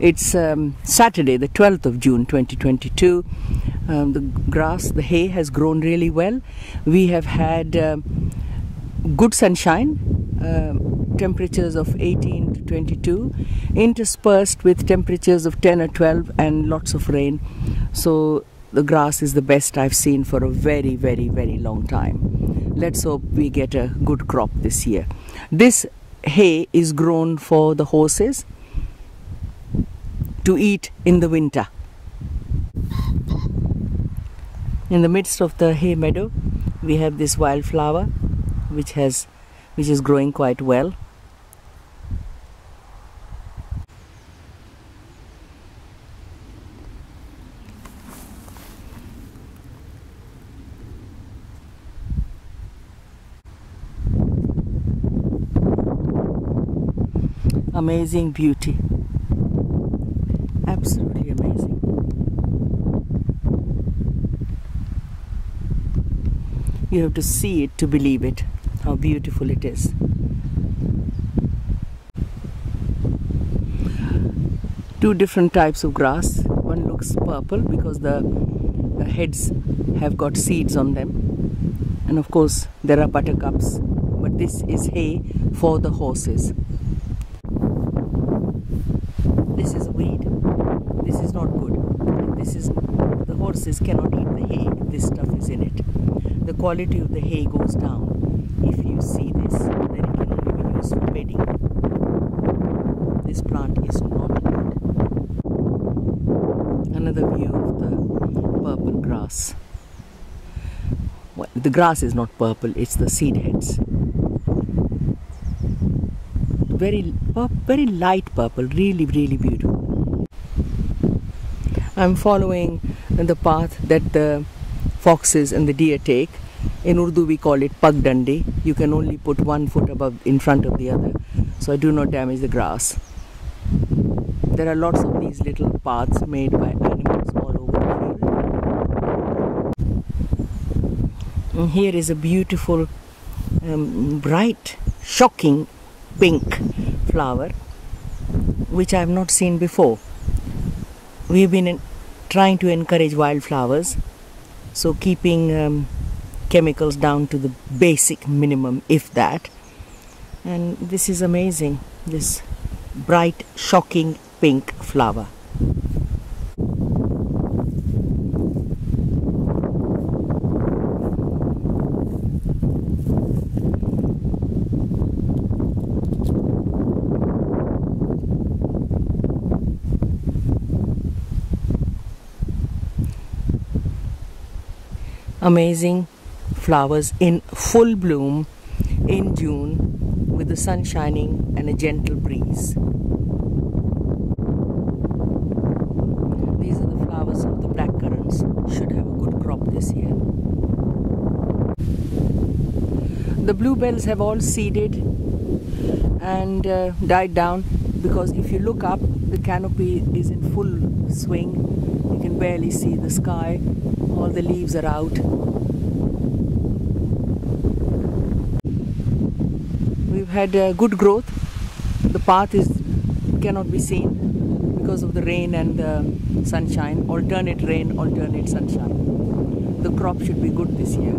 It's Saturday, the 12th of June 2022. The grass, the hay has grown really well. We have had good sunshine, temperatures of 18 to 22, interspersed with temperatures of 10 or 12 and lots of rain. So the grass is the best I've seen for a very, very, very long time. Let's hope we get a good crop this year. This hay is grown for the horses to eat in the winter. In the midst of the hay meadow, we have this wildflower which is growing quite well. Amazing beauty. Absolutely amazing. You have to see it to believe it, how beautiful it is. Two different types of grass. One looks purple because the heads have got seeds on them. And of course there are buttercups. But this is hay for the horses. This is a weed. This is not good. The horses cannot eat the hay if this stuff is in it. The quality of the hay goes down. If you see this, then it can only be used for bedding. This plant is not good. Another view of the purple grass. Well, the grass is not purple, it's the seed heads. Very light purple, really, really beautiful. I'm following the path that the foxes and the deer take. In Urdu we call it pag dandi. You can only put 1 foot in front of the other, so I do not damage the grass. There are lots of these little paths made by animals all over the field. And here is a beautiful, bright, shocking pink flower which I have not seen before. We have been trying to encourage wildflowers, so keeping chemicals down to the basic minimum, if that. And this is amazing, this bright, shocking pink flower. Amazing flowers in full bloom in June with the sun shining and a gentle breeze. These are the flowers of the black currants. Should have a good crop this year. The bluebells have all seeded and died down, because if you look up, the canopy is in full swing. You can barely see the sky. All the leaves are out. We've had good growth. The path cannot be seen because of the rain and the sunshine. Alternate rain, alternate sunshine. The crop should be good this year.